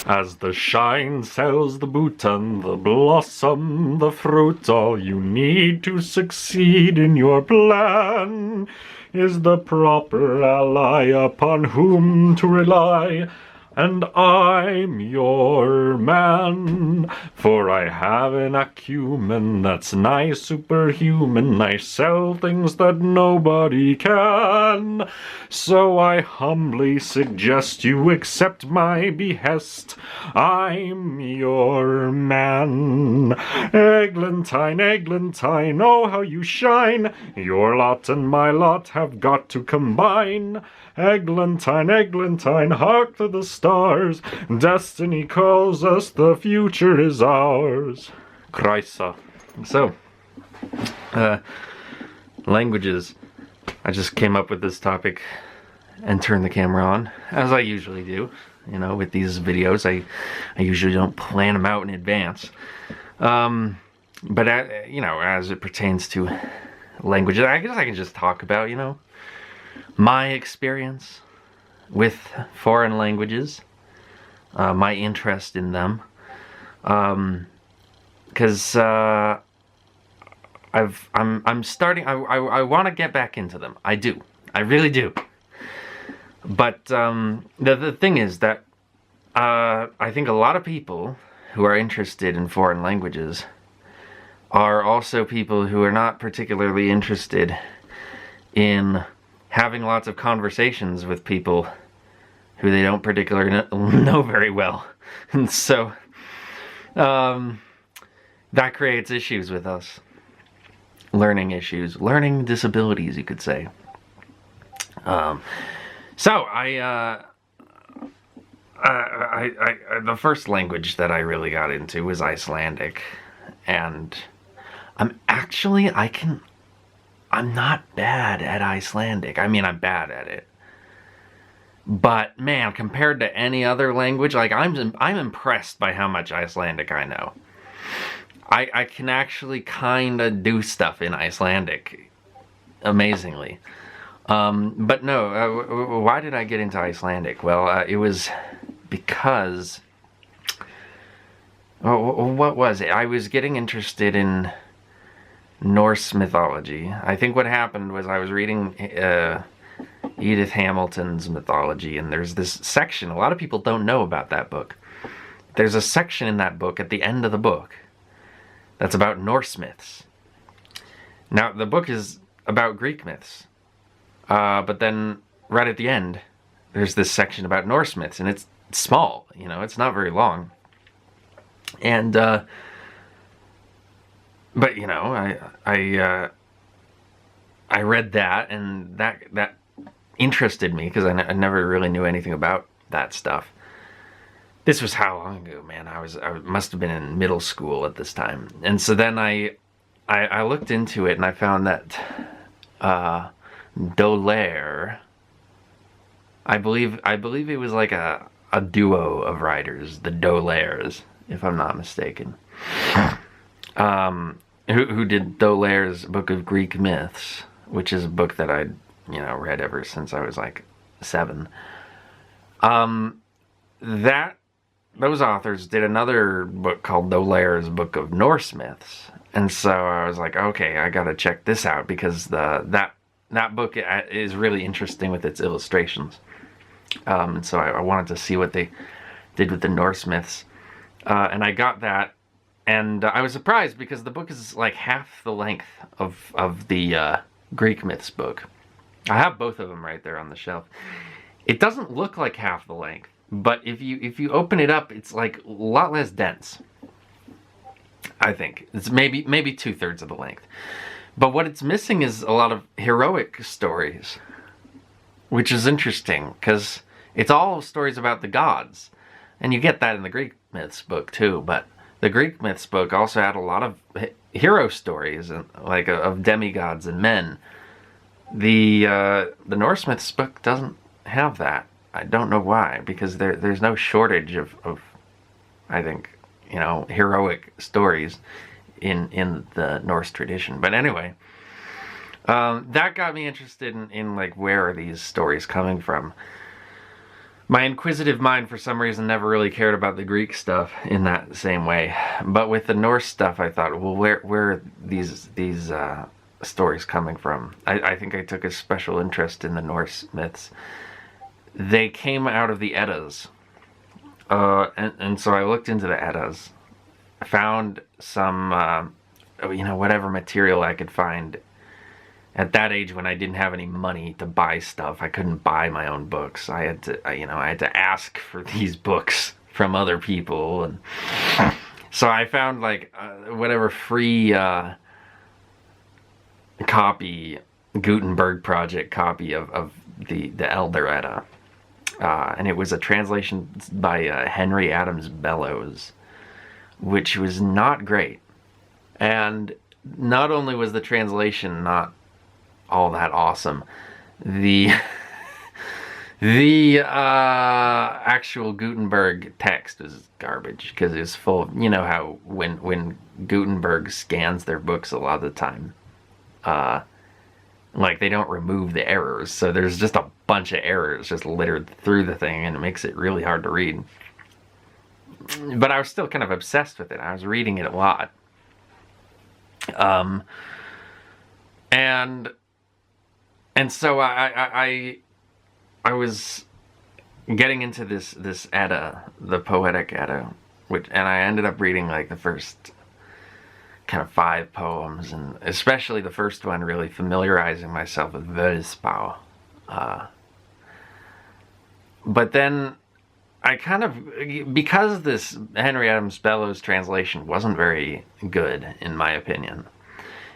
As the shine sells the boot and the blossom the fruit, all you need to succeed in your plan is the proper ally upon whom to rely. And I'm your man, for I have an acumen that's nigh superhuman. I sell things that nobody can, so I humbly suggest you accept my behest. I'm your man. Eglantine, Eglantine, oh how you shine! Your lot and my lot have got to combine. Eglantine, Eglantine, hark to the stars. Destiny calls us, the future is ours. Kreisa. So, languages. I just came up with this topic and turned the camera on, as I usually do. You know, with these videos, I usually don't plan them out in advance. But, you know, as it pertains to languages, I guess I can just talk about, you know, my experience with foreign languages, my interest in them, because I'm starting. I want to get back into them. I do. I really do. But the thing is that I think a lot of people who are interested in foreign languages are also people who are not particularly interested in having lots of conversations with people who they don't particularly know very well. And so that creates issues with us. Learning issues. Learning disabilities, you could say. So the first language that I really got into was Icelandic. And I'm not bad at Icelandic. I mean, I'm bad at it. But, man, compared to any other language, like, I'm impressed by how much Icelandic I know. I can actually kind of do stuff in Icelandic. Amazingly. But no, why did I get into Icelandic? Well, it was because... what was it? I was getting interested in Norse mythology. I think what happened was I was reading Edith Hamilton's mythology, and there's this section, a lot of people don't know about that book. There's a section in that book at the end of the book that's about Norse myths. Now, the book is about Greek myths, but then right at the end, there's this section about Norse myths, and it's small, you know, it's not very long. And, but, you know, I read that, and that interested me, because I never really knew anything about that stuff. This was how long ago, man? I must have been in middle school at this time. And so then I looked into it, and I found that Dolaire, I believe it was like a duo of writers, the Dolaires, if I'm not mistaken, who did Dolaire's Book of Greek Myths, which is a book that I'd, you know, read ever since I was like 7. Those authors did another book called Dolaire's Book of Norse Myths, and so I was like, okay, I gotta check this out, because that book is really interesting with its illustrations. And so I wanted to see what they did with the Norse myths. And I got that, and I was surprised, because the book is like half the length of the Greek myths book. I have both of them right there on the shelf. It doesn't look like half the length, but if you open it up, it's like a lot less dense. I think it's maybe 2/3 of the length. But what it's missing is a lot of heroic stories, which is interesting, because it's all stories about the gods. And you get that in the Greek myths book too, but the Greek myths book also had a lot of hero stories, and like of demigods and men. The Norse myths book doesn't have that. I don't know why, because there's no shortage of I think, you know, heroic stories in the Norse tradition. But anyway, that got me interested in like, where are these stories coming from? my inquisitive mind, for some reason, never really cared about the Greek stuff in that same way. But with the Norse stuff, I thought, well, where are these stories coming from? I think I took a special interest in the Norse myths. They came out of the Eddas. And so I looked into the Eddas, found some, whatever material I could find. At that age, when I didn't have any money to buy stuff, I couldn't buy my own books. I had to ask for these books from other people, and so I found like whatever free copy, Gutenberg Project copy of the Elder Edda. And it was a translation by Henry Adams Bellows, which was not great. And not only was the translation not all that awesome, the actual Gutenberg text was garbage, because it was full of, you know how when Gutenberg scans their books a lot of the time, like they don't remove the errors, so there's just a bunch of errors just littered through the thing, and it makes it really hard to read. But I was still kind of obsessed with it. I was reading it a lot. And so I was getting into this Edda, the poetic Edda, and I ended up reading like the first kind of 5 poems, and especially the first one, really familiarizing myself with Völuspá. But then I kind of, because this Henry Adams Bellows translation wasn't very good, in my opinion,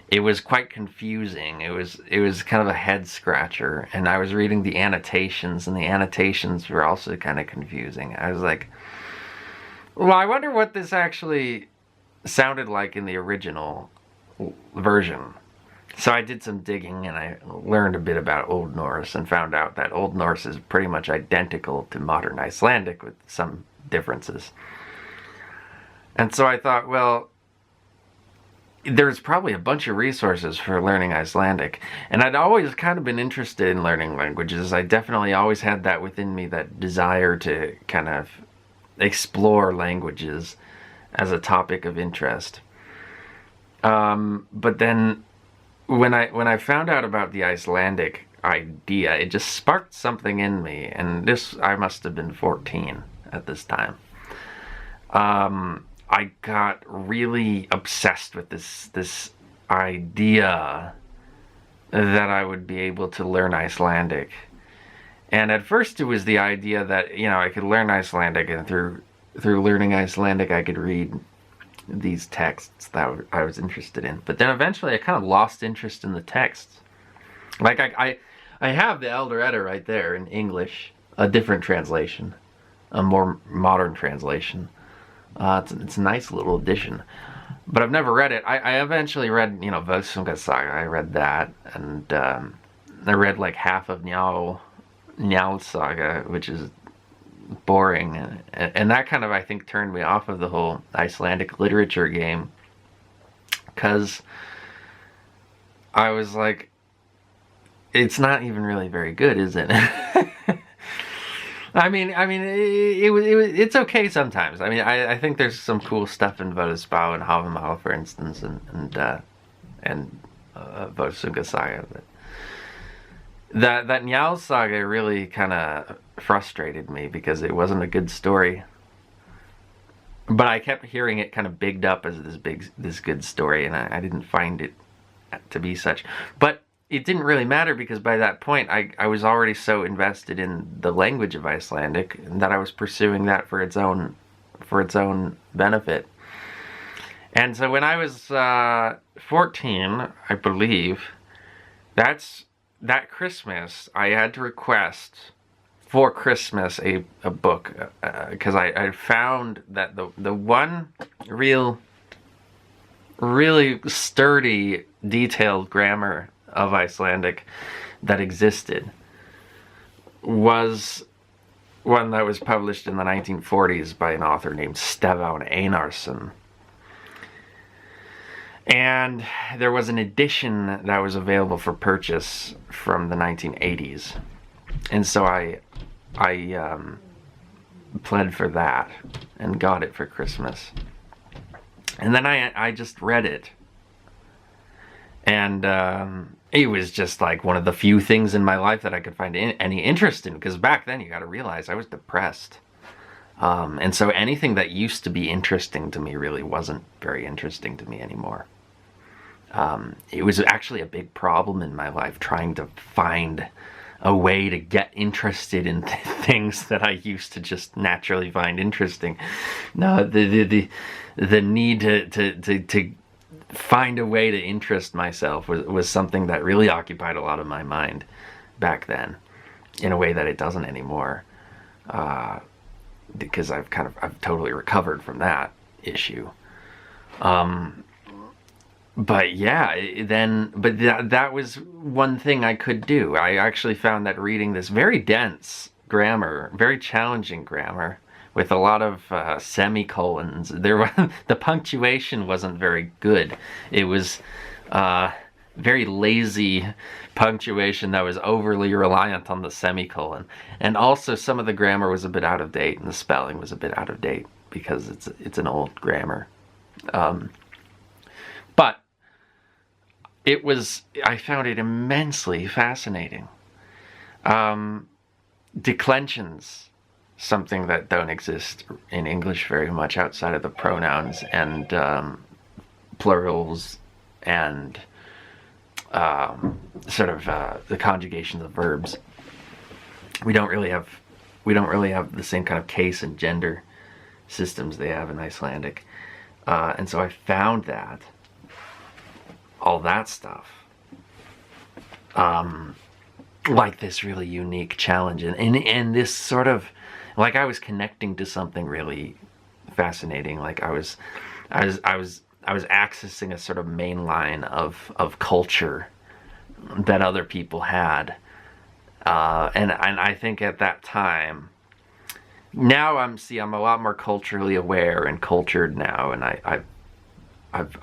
it was quite confusing. It was kind of a head scratcher, and I was reading the annotations, and the annotations were also kind of confusing. I was like, well, I wonder what this actually sounded like in the original version. So I did some digging, and I learned a bit about Old Norse, and found out that Old Norse is pretty much identical to modern Icelandic with some differences. And so I thought, well, there's probably a bunch of resources for learning Icelandic. And I'd always kind of been interested in learning languages. I definitely always had that within me, that desire to kind of explore languages as a topic of interest. But then when I found out about the Icelandic idea, it just sparked something in me. And I must have been 14 at this time. I got really obsessed with this idea that I would be able to learn Icelandic. And at first it was the idea that, I could learn Icelandic, and through learning Icelandic I could read these texts that I was interested in. But then eventually I kind of lost interest in the texts. Like I have the Elder Edda right there in English, a different translation, a more modern translation. It's a nice little edition, but I've never read it. I eventually read, Völsunga Saga. I read that, and I read like half of Njál Saga, which is boring, and that kind of, I think, turned me off of the whole Icelandic literature game, because I was like, it's not even really very good, is it? I mean, it's okay sometimes. I mean, I think there's some cool stuff in Völuspá and Havamal, for instance, and Völsunga Saga. But that Njál Saga really kind of frustrated me, because it wasn't a good story. But I kept hearing it kind of bigged up as this good story, and I didn't find it to be such. But it didn't really matter, because by that point I was already so invested in the language of Icelandic that I was pursuing that for its own benefit. And so when I was 14, I believe, that Christmas I had to request for Christmas a book, because I found that the one really sturdy, detailed grammar of Icelandic that existed was one that was published in the 1940s by an author named Stefán Einarsson. And there was an edition that was available for purchase from the 1980s. And so I I pled for that and got it for Christmas. And then I just read it. And it was just like one of the few things in my life that I could find any interest in. Because back then, you got to realize, I was depressed. And so anything that used to be interesting to me really wasn't very interesting to me anymore. It was actually a big problem in my life trying to find a way to get interested in things that I used to just naturally find interesting. No, the need to find a way to interest myself was something that really occupied a lot of my mind back then, in a way that it doesn't anymore. Because I've totally recovered from that issue. But yeah, that was one thing I could do. I actually found that reading this very dense grammar, very challenging grammar, with a lot of semicolons. The punctuation wasn't very good. It was very lazy punctuation that was overly reliant on the semicolon. And also some of the grammar was a bit out of date, and the spelling was a bit out of date because it's an old grammar. But I found it immensely fascinating. Declensions, something that don't exist in English very much outside of the pronouns and plurals and the conjugations of verbs. We don't really have the same kind of case and gender systems they have in Icelandic. And so I found that all that stuff like this really unique challenge, and this sort of, like, I was connecting to something really fascinating. Like I was accessing a sort of main line of culture that other people had, and I think at that time, now I'm a lot more culturally aware and cultured now, and I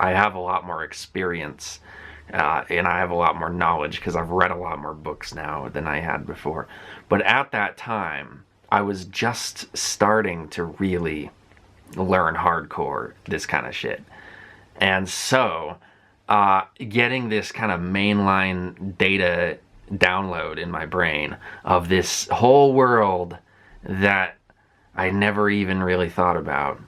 have a lot more experience, and I have a lot more knowledge because I've read a lot more books now than I had before. But at that time, I was just starting to really learn hardcore this kind of shit. And so, getting this kind of mainline data download in my brain of this whole world that I never even really thought about,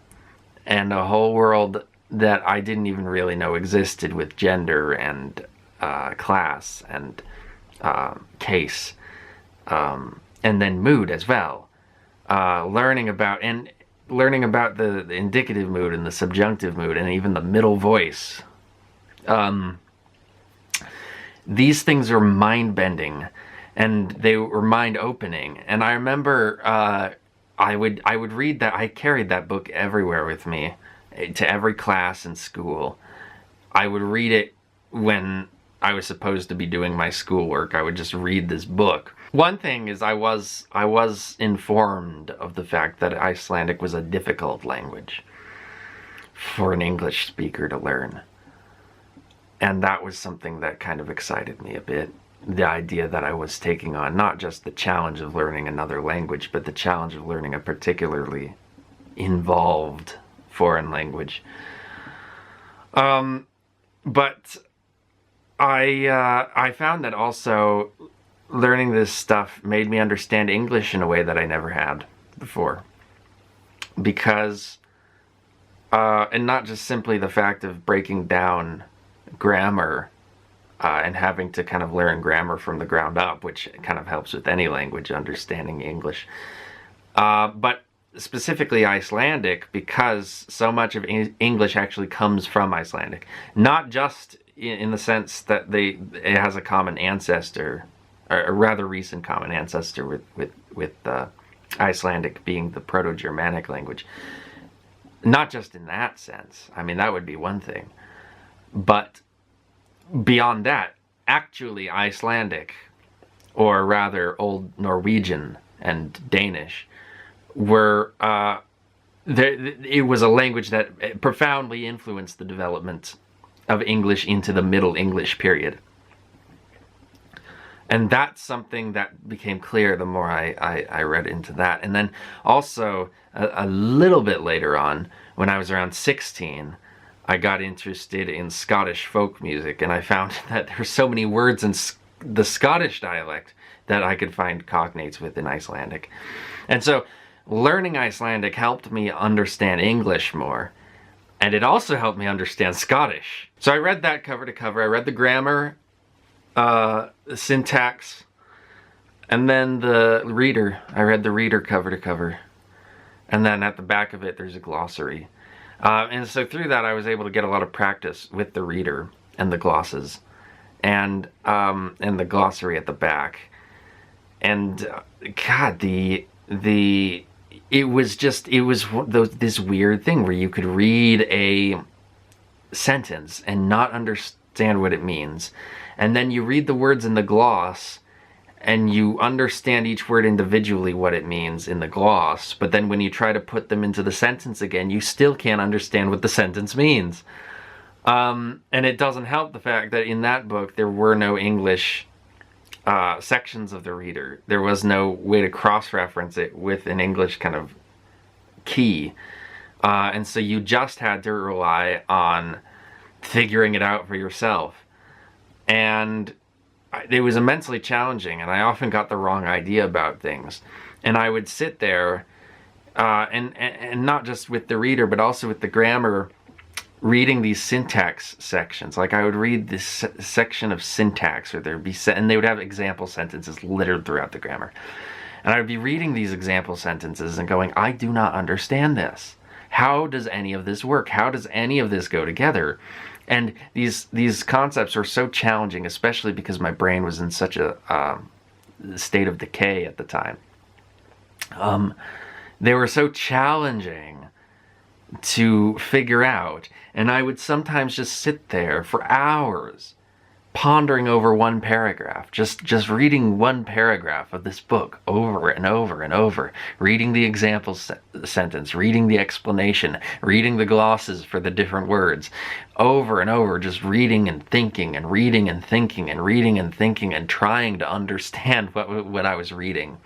and a whole world that I didn't even really know existed, with gender and class and case, and then mood as well. Learning about the indicative mood and the subjunctive mood and even the middle voice. These things are mind-bending, and they were mind-opening. And I remember I would read that. I carried that book everywhere with me, to every class in school. I would read it when I was supposed to be doing my schoolwork. I would just read this book. One thing is, I was informed of the fact that Icelandic was a difficult language for an English speaker to learn. And that was something that kind of excited me a bit. The idea that I was taking on not just the challenge of learning another language, but the challenge of learning a particularly involved foreign language. But I found that also learning this stuff made me understand English in a way that I never had before. Because, and not just simply the fact of breaking down grammar and having to kind of learn grammar from the ground up, which kind of helps with any language understanding English. But specifically Icelandic, because so much of English actually comes from Icelandic. Not just in the sense that it has a common ancestor, or a rather recent common ancestor with Icelandic being the Proto-Germanic language. Not just in that sense. I mean, that would be one thing. But beyond that, actually Icelandic, or rather Old Norwegian and Danish, were it was a language that profoundly influenced the development of English into the Middle English period. And that's something that became clear the more I read into that. And then also, a little bit later on, when I was around 16, I got interested in Scottish folk music, and I found that there were so many words in the Scottish dialect that I could find cognates with in Icelandic. And so learning Icelandic helped me understand English more, and it also helped me understand Scottish. So I read that cover to cover. I read the grammar, syntax, and then the reader. I read the reader cover to cover. And then at the back of it, there's a glossary. And so through that, I was able to get a lot of practice with the reader and the glosses and the glossary at the back. And God, it was this weird thing where you could read a sentence and not understand what it means. And then you read the words in the gloss and you understand each word individually what it means in the gloss, but then when you try to put them into the sentence again, you still can't understand what the sentence means. And it doesn't help the fact that in that book there were no English sections of the reader. There was no way to cross-reference it with an English kind of key. And so you just had to rely on figuring it out for yourself. And it was immensely challenging, and I often got the wrong idea about things. And I would sit there, and not just with the reader, but also with the grammar, reading these syntax sections. Like I would read this section of syntax, or there'd be and they would have example sentences littered throughout the grammar. And I would be reading these example sentences and going, I do not understand this. How does any of this work? How does any of this go together? And these concepts are so challenging, especially because my brain was in such a state of decay at the time. They were so challenging to figure out, and I would sometimes just sit there for hours pondering over one paragraph, just reading one paragraph of this book over and over and over, reading the example sentence, reading the explanation, reading the glosses for the different words, over and over, just reading and thinking and reading and thinking and reading and thinking and trying to understand what I was reading.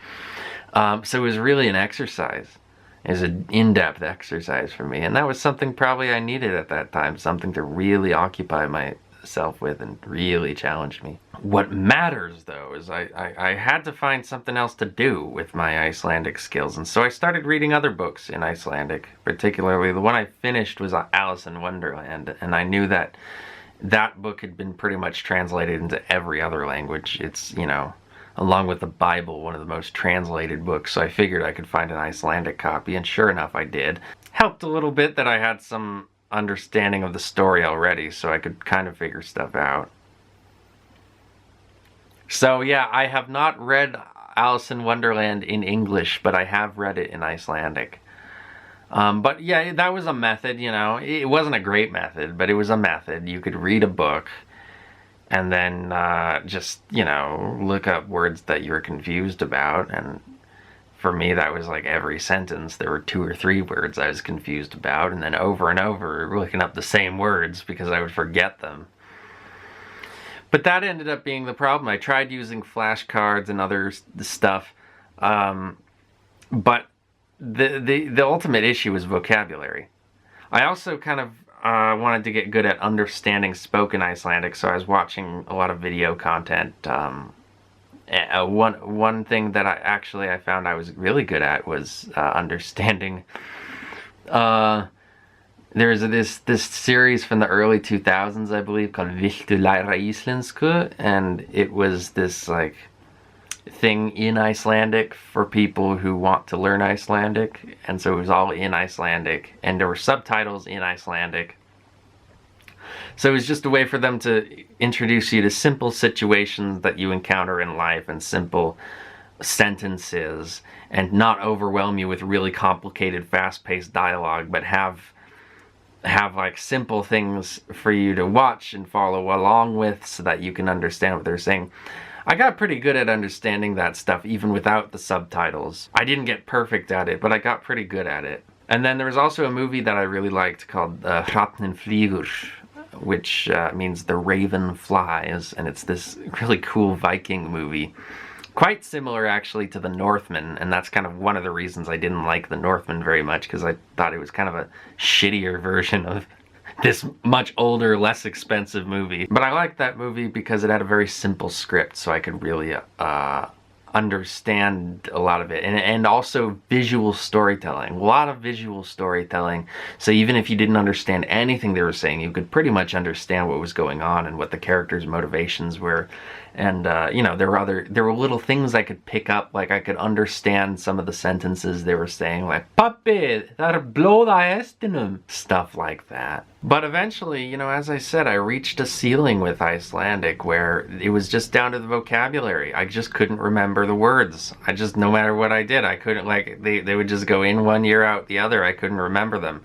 So it was really an exercise. It was an in-depth exercise for me, and that was something probably I needed at that time, something to really occupy myself with and really challenge me. What matters though is I had to find something else to do with my Icelandic skills, and so I started reading other books in Icelandic. Particularly the one I finished was Alice in Wonderland, and I knew that that book had been pretty much translated into every other language. It's, you know, along with the Bible, one of the most translated books, so I figured I could find an Icelandic copy, and sure enough I did. Helped a little bit that I had some understanding of the story already, so I could kind of figure stuff out. So yeah, I have not read Alice in Wonderland in English, but I have read it in Icelandic. But yeah, that was a method, you know. It wasn't a great method, but it was a method. You could read a book and then just, you know, look up words that you were confused about. And for me, that was like every sentence. There were 2 or 3 words I was confused about, and then over and over looking up the same words because I would forget them. But that ended up being the problem. I tried using flashcards and other stuff, but the ultimate issue was vocabulary. I also kind of wanted to get good at understanding spoken Icelandic, so I was watching a lot of video content. One thing that I found I was really good at was understanding. There's this series from the early 2000s, I believe, called Viltu læra íslensku, and it was this like thing in Icelandic for people who want to learn Icelandic, and so it was all in Icelandic, and there were subtitles in Icelandic. So it was just a way for them to introduce you to simple situations that you encounter in life and simple sentences, and not overwhelm you with really complicated, fast-paced dialogue, but have like simple things for you to watch and follow along with so that you can understand what they're saying. I got pretty good at understanding that stuff even without the subtitles. I didn't get perfect at it, but I got pretty good at it. And then there was also a movie that I really liked called Hrafnin Flýgur, which means the raven flies, and it's this really cool Viking movie. Quite similar, actually, to The Northman, and that's kind of one of the reasons I didn't like The Northman very much, because I thought it was kind of a shittier version of this much older, less expensive movie. But I liked that movie because it had a very simple script, so I could really understand a lot of it, and also visual storytelling, a lot of visual storytelling. So even if you didn't understand anything they were saying, you could pretty much understand what was going on and what the characters' motivations were. And you know, there were little things I could pick up, like I could understand some of the sentences they were saying, like "Pappi, där blåda hästen," stuff like that. But eventually, you know, as I said, I reached a ceiling with Icelandic where it was just down to the vocabulary. I just couldn't remember the words. I just, no matter what I did, I couldn't, like, they would just go in one ear out the other. I couldn't remember them.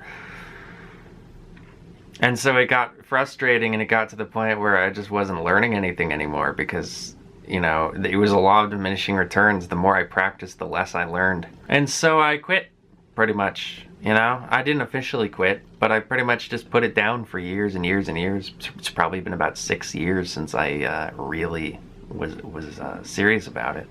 And so it got frustrating, and it got to the point where I just wasn't learning anything anymore because, you know, it was a law of diminishing returns. The more I practiced, the less I learned. And so I quit, pretty much. You know, I didn't officially quit, but I pretty much just put it down for years and years and years. It's probably been about 6 years since I really was serious about it.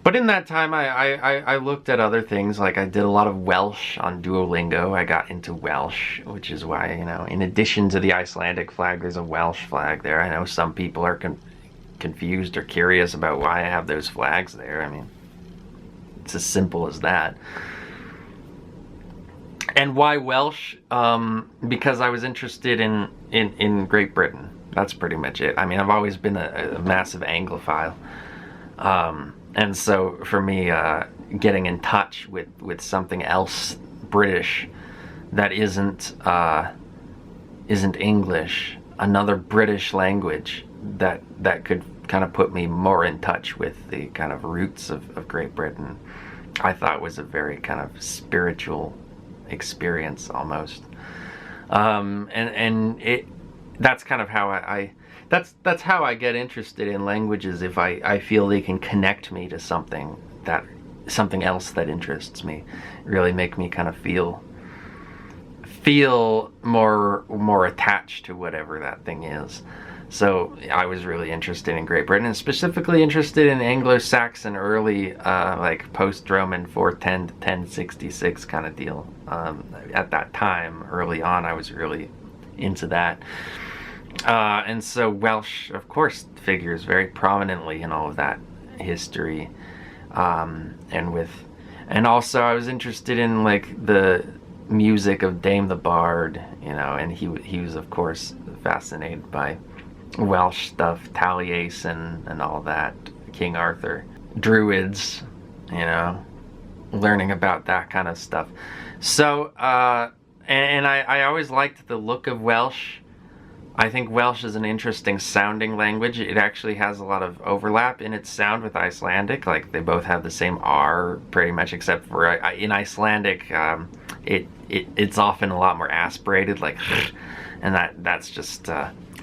But in that time, I looked at other things. Like, I did a lot of Welsh on Duolingo. I got into Welsh, which is why, you know, in addition to the Icelandic flag, there's a Welsh flag there. I know some people are confused or curious about why I have those flags there. I mean, it's as simple as that. And why Welsh? Because I was interested in Great Britain. That's pretty much it. I mean, I've always been a massive Anglophile. And so for me, getting in touch with something else British that isn't English, another British language that could kind of put me more in touch with the kind of roots of Great Britain, I thought was a very kind of spiritual experience almost. And that's kind of how that's how I get interested in languages, if I feel they can connect me to something else that interests me, really make me kind of feel more attached to whatever that thing is. So I was really interested in Great Britain, and specifically interested in Anglo-Saxon early, like post-Roman 410 to 1066 kind of deal. At that time, early on, I was really into that. And so Welsh, of course, figures very prominently in all of that history. And also I was interested in, like, the music of Dame the Bard, you know, and he was, of course, fascinated by Welsh stuff, Taliesin and all that, King Arthur, Druids, you know, learning about that kind of stuff. So, and I always liked the look of Welsh. I think Welsh is an interesting sounding language. It actually has a lot of overlap in its sound with Icelandic. Like, they both have the same R pretty much, except for in Icelandic, it's often a lot more aspirated, like, and that's just,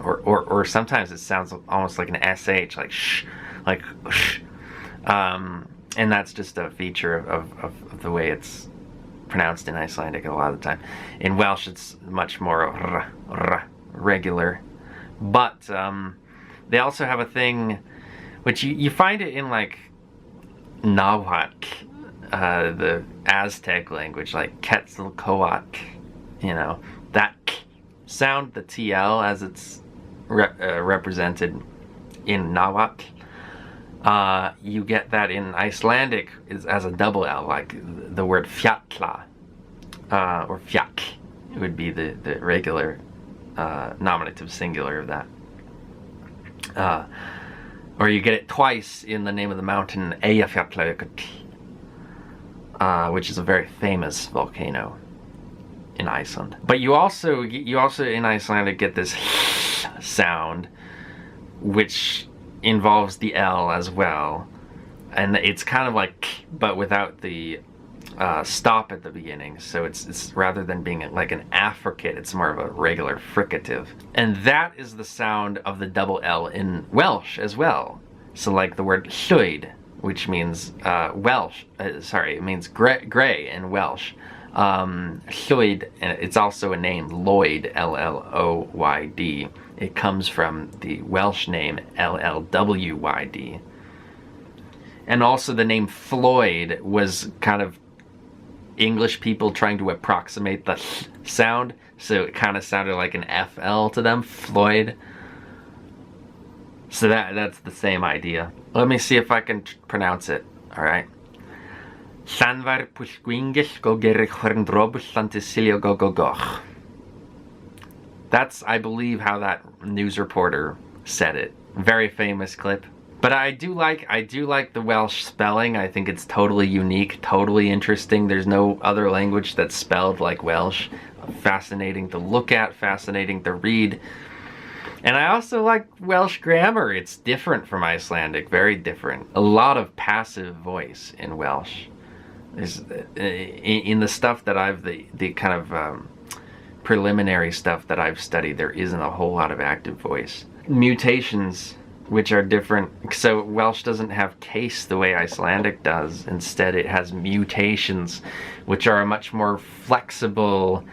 or sometimes it sounds almost like an SH, like sh, like sh. And that's just a feature of the way it's pronounced in Icelandic a lot of the time. In Welsh, it's much more regular. But they also have a thing, which you find it in, like, Nahuatl, the Aztec language, like Quetzalcoatl, you know, that sound, the TL, as it's represented in Nahuatl. You get that in Icelandic as a double L, like the word fjalla, or fjall would be the regular nominative singular of that. Or you get it twice in the name of the mountain Eyjafjallajökull, which is a very famous volcano in Iceland. But you also in Icelandic get this sound, which involves the L as well, and it's kind of like, but without the stop at the beginning. So it's rather than being like an affricate, it's more of a regular fricative, and that is the sound of the double L in Welsh as well. So, like the word llwyd, which means Welsh, it means gray in Welsh, Lloyd, and it's also a name, Lloyd, L-L-O-Y-D. It comes from the Welsh name L-L-W-Y-D. And also the name Floyd was kind of English people trying to approximate the sound, so it kind of sounded like an FL to them, Floyd. So that's the same idea. Let me see if I can pronounce it, alright? Llanfair pwllgwyngyll go gerig chwerndrab llantysilio go go goch. That's, I believe, how that news reporter said it. Very famous clip. But I do like the Welsh spelling. I think it's totally unique, totally interesting. There's no other language that's spelled like Welsh. Fascinating to look at, fascinating to read. And I also like Welsh grammar. It's different from Icelandic, very different. A lot of passive voice in Welsh. There's, in the stuff that I've, the kind of preliminary stuff that I've studied, there isn't a whole lot of active voice. Mutations, which are different. So Welsh doesn't have case the way Icelandic does. Instead, it has mutations, which are a much more flexible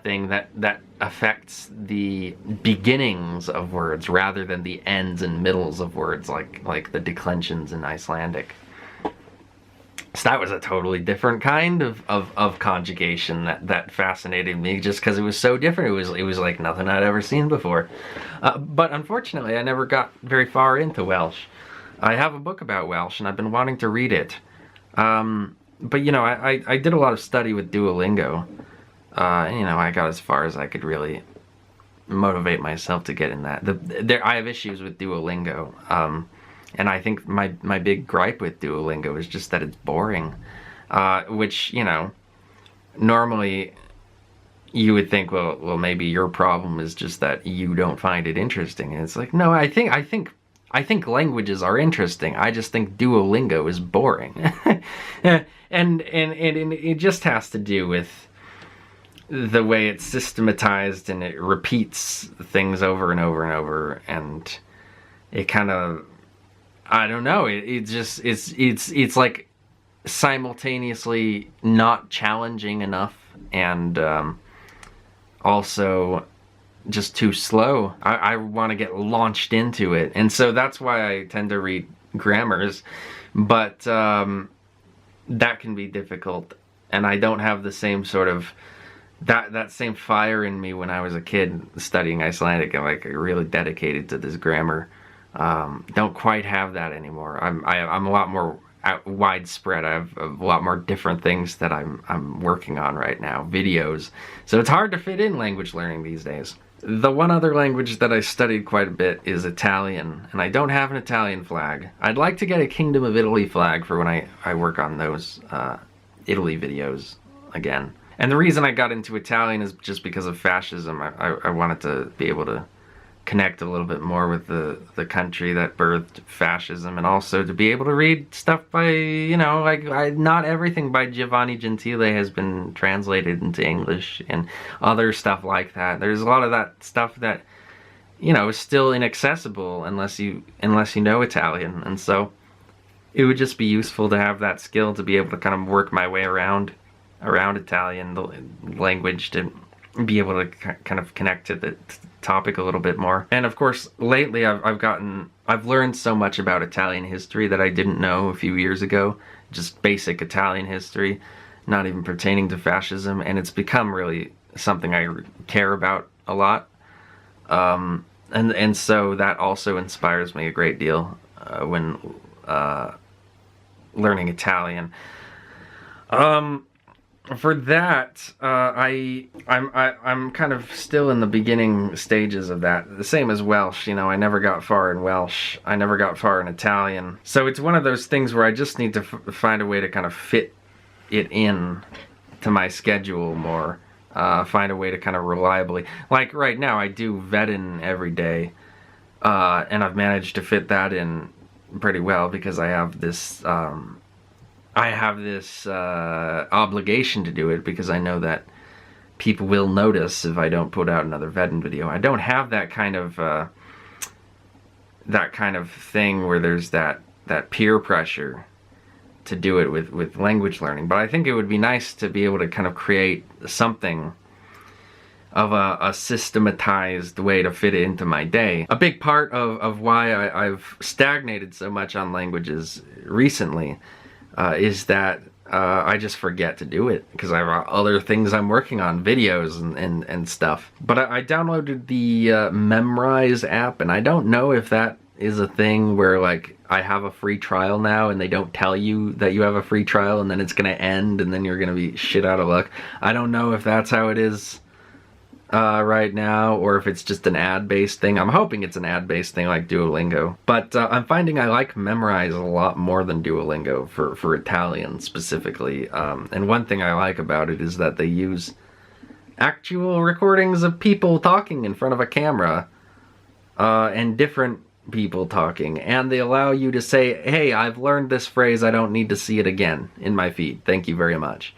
thing that affects the beginnings of words rather than the ends and middles of words, like the declensions in Icelandic. So that was a totally different kind of conjugation that fascinated me, just because it was so different. It was like nothing I'd ever seen before. But unfortunately, I never got very far into Welsh. I have a book about Welsh, and I've been wanting to read it. But you know, I did a lot of study with Duolingo. You know, I got as far as I could really motivate myself to get in that. I have issues with Duolingo. And I think my big gripe with Duolingo is just that it's boring. Which, you know, normally you would think, well, maybe your problem is just that you don't find it interesting. And it's like, no, I think languages are interesting. I just think Duolingo is boring. and it just has to do with the way it's systematized, and it repeats things over and over and over, and it kind of, I don't know, it's like simultaneously not challenging enough, and also just too slow. I want to get launched into it, and so that's why I tend to read grammars, but that can be difficult, and I don't have the same sort of that same fire in me when I was a kid studying Icelandic. I'm like really dedicated to this grammar. Don't quite have that anymore. I'm a lot more widespread. I have a lot more different things that I'm working on right now, videos. So it's hard to fit in language learning these days. The one other language that I studied quite a bit is Italian, and I don't have an Italian flag. I'd like to get a Kingdom of Italy flag for when I work on those Italy videos again. And the reason I got into Italian is just because of fascism. I wanted to be able to connect a little bit more with the country that birthed fascism, and also to be able to read stuff by, you know, like not everything by Giovanni Gentile has been translated into English, and other stuff like that. There's a lot of that stuff that, you know, is still inaccessible unless you know Italian, and so it would just be useful to have that skill to be able to kind of work my way around Italian, the language, to be able to kind of connect to the topic a little bit more. And of course, lately I've learned so much about Italian history that I didn't know a few years ago. Just basic Italian history, not even pertaining to fascism, and it's become really something I care about a lot. And so that also inspires me a great deal when learning Italian. For that, I'm kind of still in the beginning stages of that. The same as Welsh, you know, I never got far in Welsh. I never got far in Italian. So it's one of those things where I just need to find a way to kind of fit it in to my schedule more. Find a way to kind of reliably, like right now I do VEDN every day, and I've managed to fit that in pretty well because I have this obligation to do it, because I know that people will notice if I don't put out another VEDN video. I don't have that kind of thing where there's that peer pressure to do it with language learning. But I think it would be nice to be able to kind of create something of a systematized way to fit it into my day. A big part of why I've stagnated so much on languages recently is that I just forget to do it because I have other things I'm working on, videos and stuff. But I downloaded the Memrise app, and I don't know if that is a thing where like I have a free trial now and they don't tell you that you have a free trial and then it's gonna end and then you're gonna be shit out of luck. I don't know if that's how it is right now, or if it's just an ad-based thing. I'm hoping it's an ad-based thing like Duolingo. But I'm finding I like Memrise a lot more than Duolingo for Italian specifically. And one thing I like about it is that they use actual recordings of people talking in front of a camera and different people talking. And they allow you to say, hey, I've learned this phrase, I don't need to see it again in my feed. Thank you very much.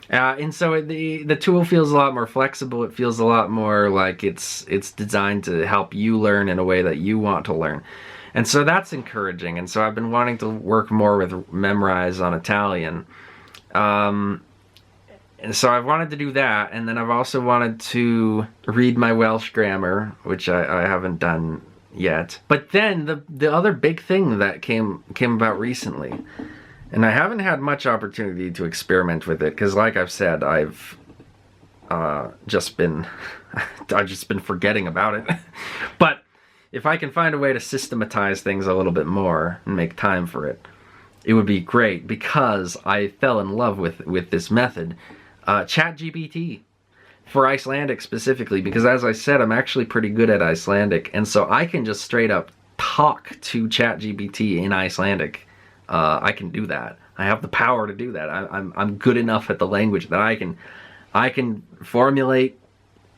And so the tool feels a lot more flexible. It feels a lot more like it's designed to help you learn in a way that you want to learn. And so that's encouraging. And so I've been wanting to work more with Memrise on Italian. And so I've wanted to do that. And then I've also wanted to read my Welsh grammar, which I haven't done yet. But then the other big thing that came about recently, and I haven't had much opportunity to experiment with it because, like I've said, I've just been forgetting about it. But if I can find a way to systematize things a little bit more and make time for it, it would be great, because I fell in love with this method, ChatGPT, for Icelandic specifically, because as I said, I'm actually pretty good at Icelandic, and so I can just straight up talk to ChatGPT in Icelandic. I can do that. I have the power to do that. I'm good enough at the language that I can formulate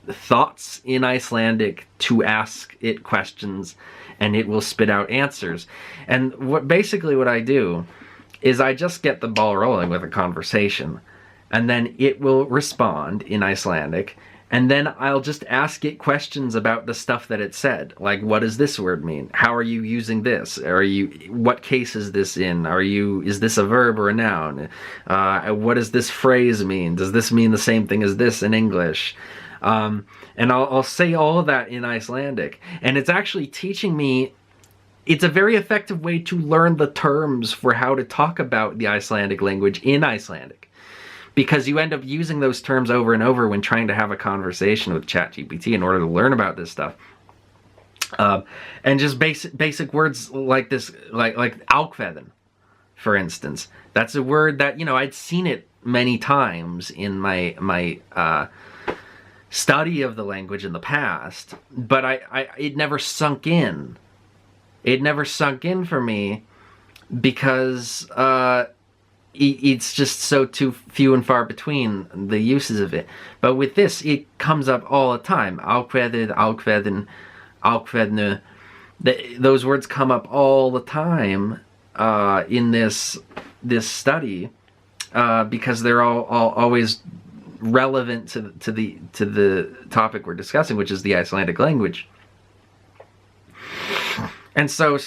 thoughts in Icelandic to ask it questions, and it will spit out answers. And basically what I do is I just get the ball rolling with a conversation, and then it will respond in Icelandic, and then I'll just ask it questions about the stuff that it said. Like, what does this word mean? How are you using this? What case is this in? Is this a verb or a noun? What does this phrase mean? Does this mean the same thing as this in English? And I'll say all of that in Icelandic. And it's actually teaching me, it's a very effective way to learn the terms for how to talk about the Icelandic language in Icelandic, because you end up using those terms over and over when trying to have a conversation with ChatGPT in order to learn about this stuff. And just basic words like this, like ákveðin, for instance. That's a word that, I'd seen it many times in my study of the language in the past, but it never sunk in. It never sunk in for me because it's just so too few and far between the uses of it. But with this, it comes up all the time. Ákveðið, ákveðin, ákveðnu. Those words come up all the time in this study because they're all always relevant to the topic we're discussing, which is the Icelandic language. And so,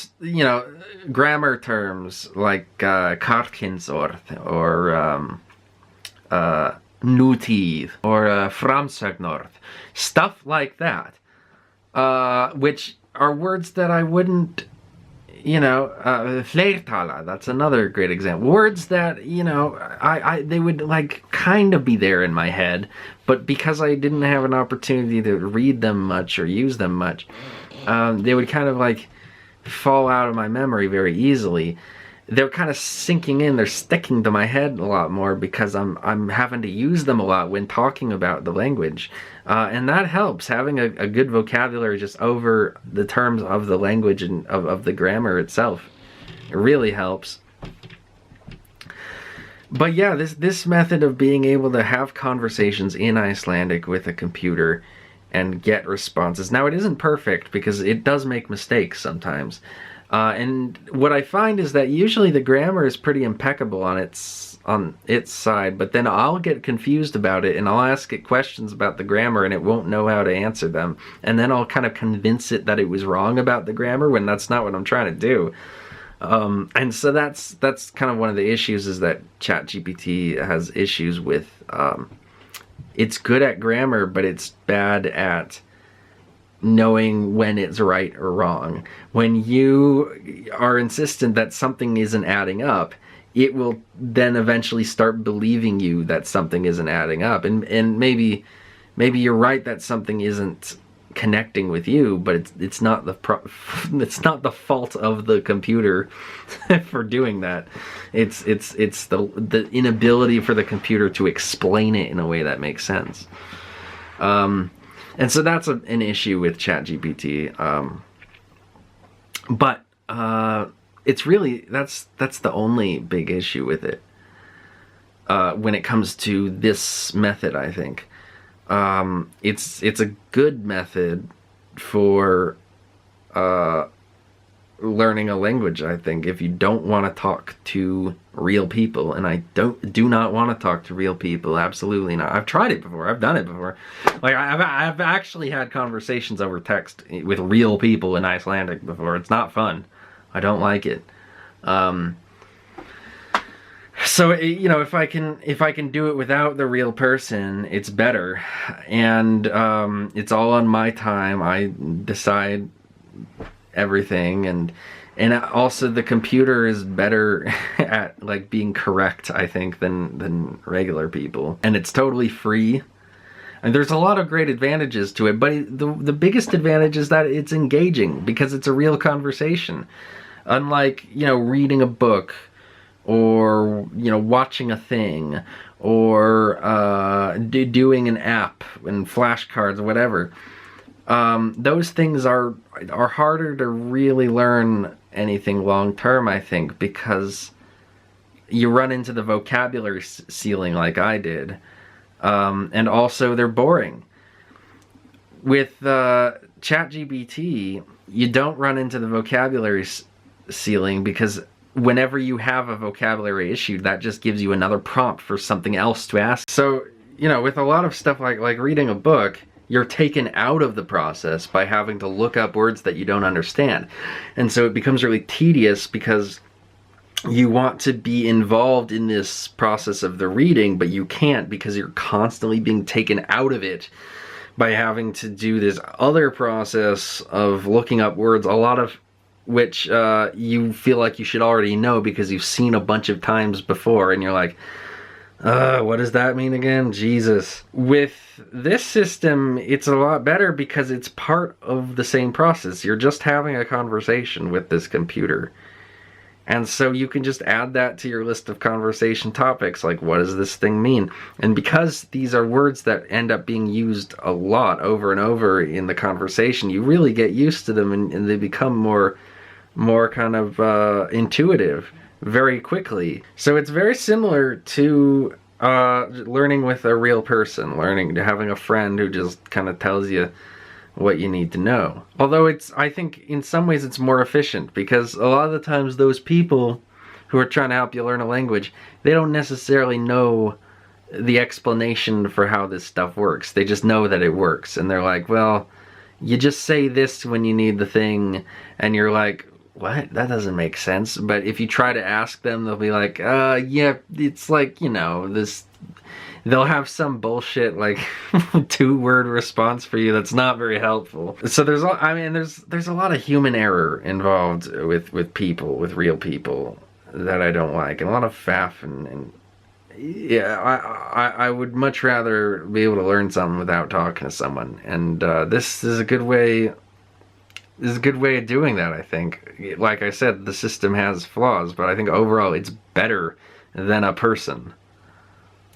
grammar terms like karlkynsorð or nútíð or framsögnorð, stuff like that, which are words that I wouldn't, fleirtala, that's another great example. Words that, they would like kind of be there in my head, but because I didn't have an opportunity to read them much or use them much, they would kind of like fall out of my memory very easily. They're kind of sinking in, they're sticking to my head a lot more because I'm having to use them a lot when talking about the language. And that helps, having a good vocabulary just over the terms of the language and of the grammar itself. It really helps. But yeah, this method of being able to have conversations in Icelandic with a computer and get responses. Now, it isn't perfect because it does make mistakes sometimes. And what I find is that usually the grammar is pretty impeccable on its side, but then I'll get confused about it and I'll ask it questions about the grammar and it won't know how to answer them. And then I'll kind of convince it that it was wrong about the grammar when that's not what I'm trying to do. And so that's kind of one of the issues, is that ChatGPT has issues with, it's good at grammar, but it's bad at knowing when it's right or wrong. When you are insistent that something isn't adding up, it will then eventually start believing you that something isn't adding up. And maybe you're right that something isn't connecting with you, but it's not it's not the fault of the computer for doing that. It's the inability for the computer to explain it in a way that makes sense. And so that's an issue with ChatGPT. But it's really, that's the only big issue with it when it comes to this method, I think. It's a good method for learning a language, I think, if you don't want to talk to real people. And I do not want to talk to real people, absolutely not. I've tried it before, I've done it before. Like, I've actually had conversations over text with real people in Icelandic before. It's not fun. I don't like it. So, you know, if I can do it without the real person, it's better. And it's all on my time. I decide everything, and also the computer is better at like being correct, I think, than regular people. And it's totally free. And there's a lot of great advantages to it, but the biggest advantage is that it's engaging, because it's a real conversation. Unlike, you know, reading a book, or, you know, watching a thing, or doing an app and flashcards or whatever. Those things are harder to really learn anything long term, I think, because you run into the vocabulary ceiling like I did, and also they're boring. With ChatGPT, you don't run into the vocabulary ceiling, because whenever you have a vocabulary issue, that just gives you another prompt for something else to ask. So, you know, with a lot of stuff like reading a book, you're taken out of the process by having to look up words that you don't understand. And so it becomes really tedious, because you want to be involved in this process of the reading, but you can't, because you're constantly being taken out of it by having to do this other process of looking up words, a lot of which you feel like you should already know because you've seen a bunch of times before, and you're like, what does that mean again? Jesus. With this system, it's a lot better because it's part of the same process. You're just having a conversation with this computer. And so you can just add that to your list of conversation topics, like, what does this thing mean? And because these are words that end up being used a lot over and over in the conversation, you really get used to them, and they become more kind of intuitive very quickly. So it's very similar to learning with a real person, having a friend who just kind of tells you what you need to know. Although I think in some ways it's more efficient, because a lot of the times those people who are trying to help you learn a language, they don't necessarily know the explanation for how this stuff works. They just know that it works, and they're like, well, you just say this when you need the thing, and you're like, what? That doesn't make sense. But if you try to ask them, they'll be like, yeah, it's like, you know, this. They'll have some bullshit like 2-word response for you that's not very helpful. So there's a lot of human error involved with real people that I don't like, and a lot of faff, and yeah, I would much rather be able to learn something without talking to someone, and this is a good way. This is a good way of doing that, I think. Like I said, the system has flaws, but I think overall it's better than a person.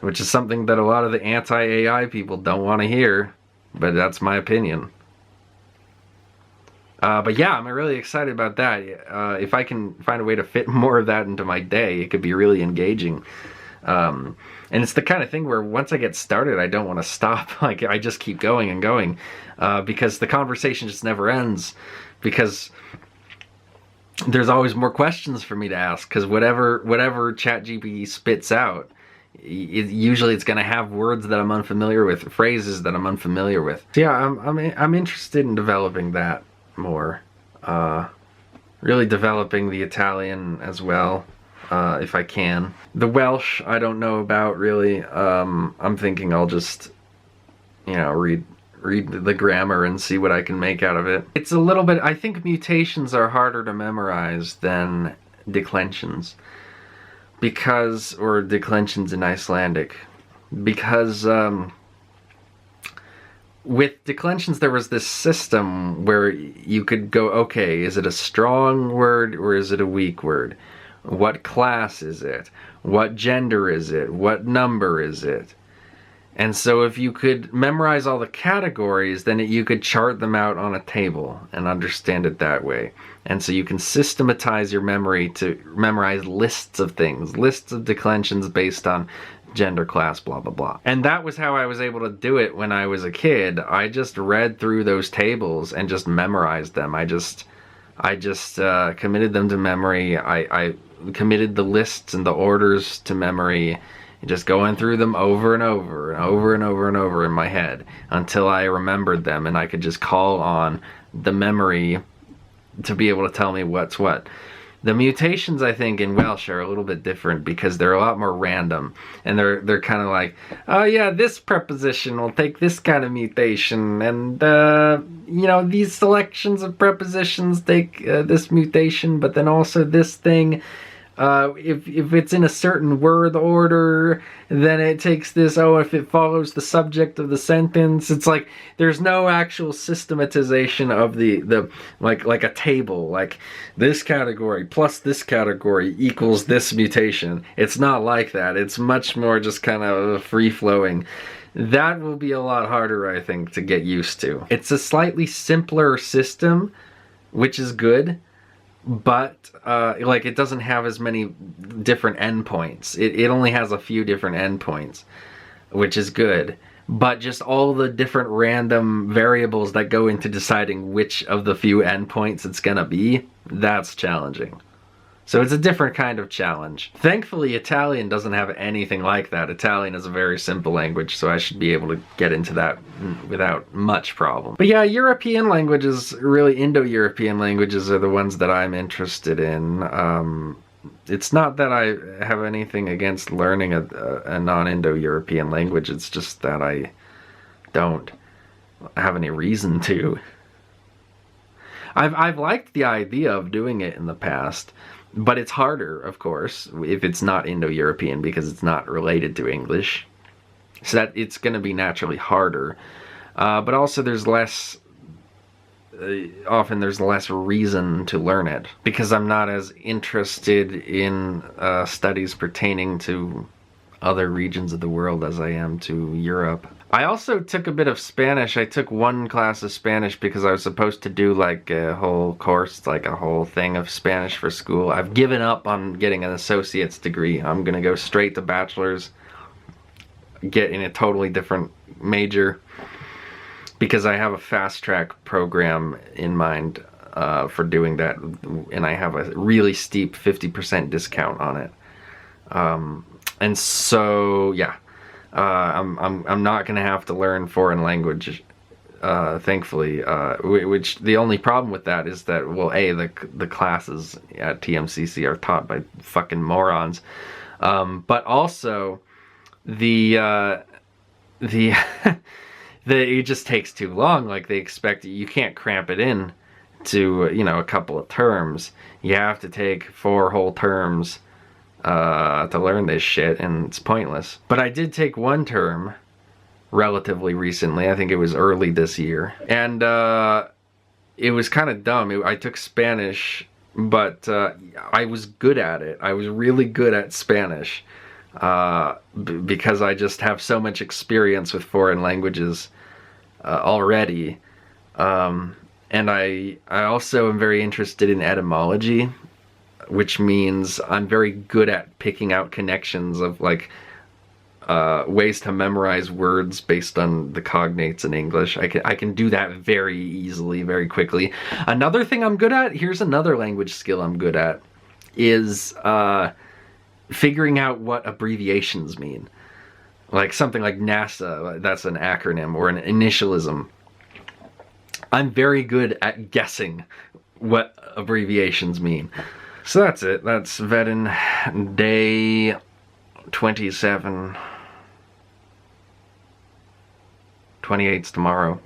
Which is something that a lot of the anti-AI people don't want to hear, but that's my opinion. But yeah, I'm really excited about that. If I can find a way to fit more of that into my day, it could be really engaging. And it's the kind of thing where once I get started, I don't want to stop. Like, I just keep going and going, because the conversation just never ends, because there's always more questions for me to ask, because whatever ChatGPT spits out, usually it's going to have words that I'm unfamiliar with, phrases that I'm unfamiliar with. So yeah, I'm interested in developing that more. Really developing the Italian as well, if I can. The Welsh I don't know about really. I'm thinking I'll just, you know, read the grammar and see what I can make out of it. It's a little bit, I think mutations are harder to memorize than declensions. Because, or declensions in Icelandic. Because, with declensions there was this system where you could go, okay, is it a strong word or is it a weak word? What class is it? What gender is it? What number is it? And so if you could memorize all the categories, then you could chart them out on a table and understand it that way. And so you can systematize your memory to memorize lists of things, lists of declensions based on gender, class, blah, blah, blah. And that was how I was able to do it when I was a kid. I just read through those tables and just memorized them. I just committed them to memory. I committed the lists and the orders to memory, just going through them over and over and over and over and over in my head until I remembered them, and I could just call on the memory to be able to tell me what's what. The mutations, I think, in Welsh are a little bit different because they're a lot more random, and they're kind of like, oh yeah, this preposition will take this kind of mutation, and you know, these selections of prepositions take this mutation, but then also this thing. If it's in a certain word order, then it takes this, oh, if it follows the subject of the sentence. It's like there's no actual systematization of the like a table, like this category plus this category equals this mutation. It's not like that. It's much more just kind of free-flowing. That will be a lot harder, I think, to get used to. It's a slightly simpler system, which is good. But like, it doesn't have as many different endpoints. It only has a few different endpoints, which is good. But just all the different random variables that go into deciding which of the few endpoints it's gonna be, that's challenging. So it's a different kind of challenge. Thankfully, Italian doesn't have anything like that. Italian is a very simple language, so I should be able to get into that without much problem. But yeah, European languages, really Indo-European languages, are the ones that I'm interested in. It's not that I have anything against learning a non-Indo-European language, it's just that I don't have any reason to. I've liked the idea of doing it in the past. But it's harder, of course, if it's not Indo-European because it's not related to English. So that it's going to be naturally harder. But also there's less, often there's less reason to learn it. Because I'm not as interested in studies pertaining to other regions of the world as I am to Europe. I also took a bit of Spanish. I took one class of Spanish because I was supposed to do like a whole course, like a whole thing of Spanish for school. I've given up on getting an associate's degree. I'm gonna go straight to bachelor's, get in a totally different major, because I have a fast track program in mind for doing that, and I have a really steep 50% discount on it. And so, yeah. I'm not gonna have to learn foreign language, thankfully. Which the only problem with that is that, well, the classes at TMCC are taught by fucking morons, but also it just takes too long. Like, they expect you can't cramp it in to, you know, a couple of terms. You have to take 4 whole terms to learn this shit, and it's pointless. But I did take one term relatively recently. I think it was early this year, and it was kind of dumb. I took Spanish, but I was good at it. I was really good at Spanish because I just have so much experience with foreign languages already, and I also am very interested in etymology, which means I'm very good at picking out connections of, like, ways to memorize words based on the cognates in English. I can do that very easily, very quickly. Another thing I'm good at, here's another language skill I'm good at, is figuring out what abbreviations mean. Like something like NASA, that's an acronym, or an initialism. I'm very good at guessing what abbreviations mean. So that's it. That's VEDN day 27. 28's tomorrow.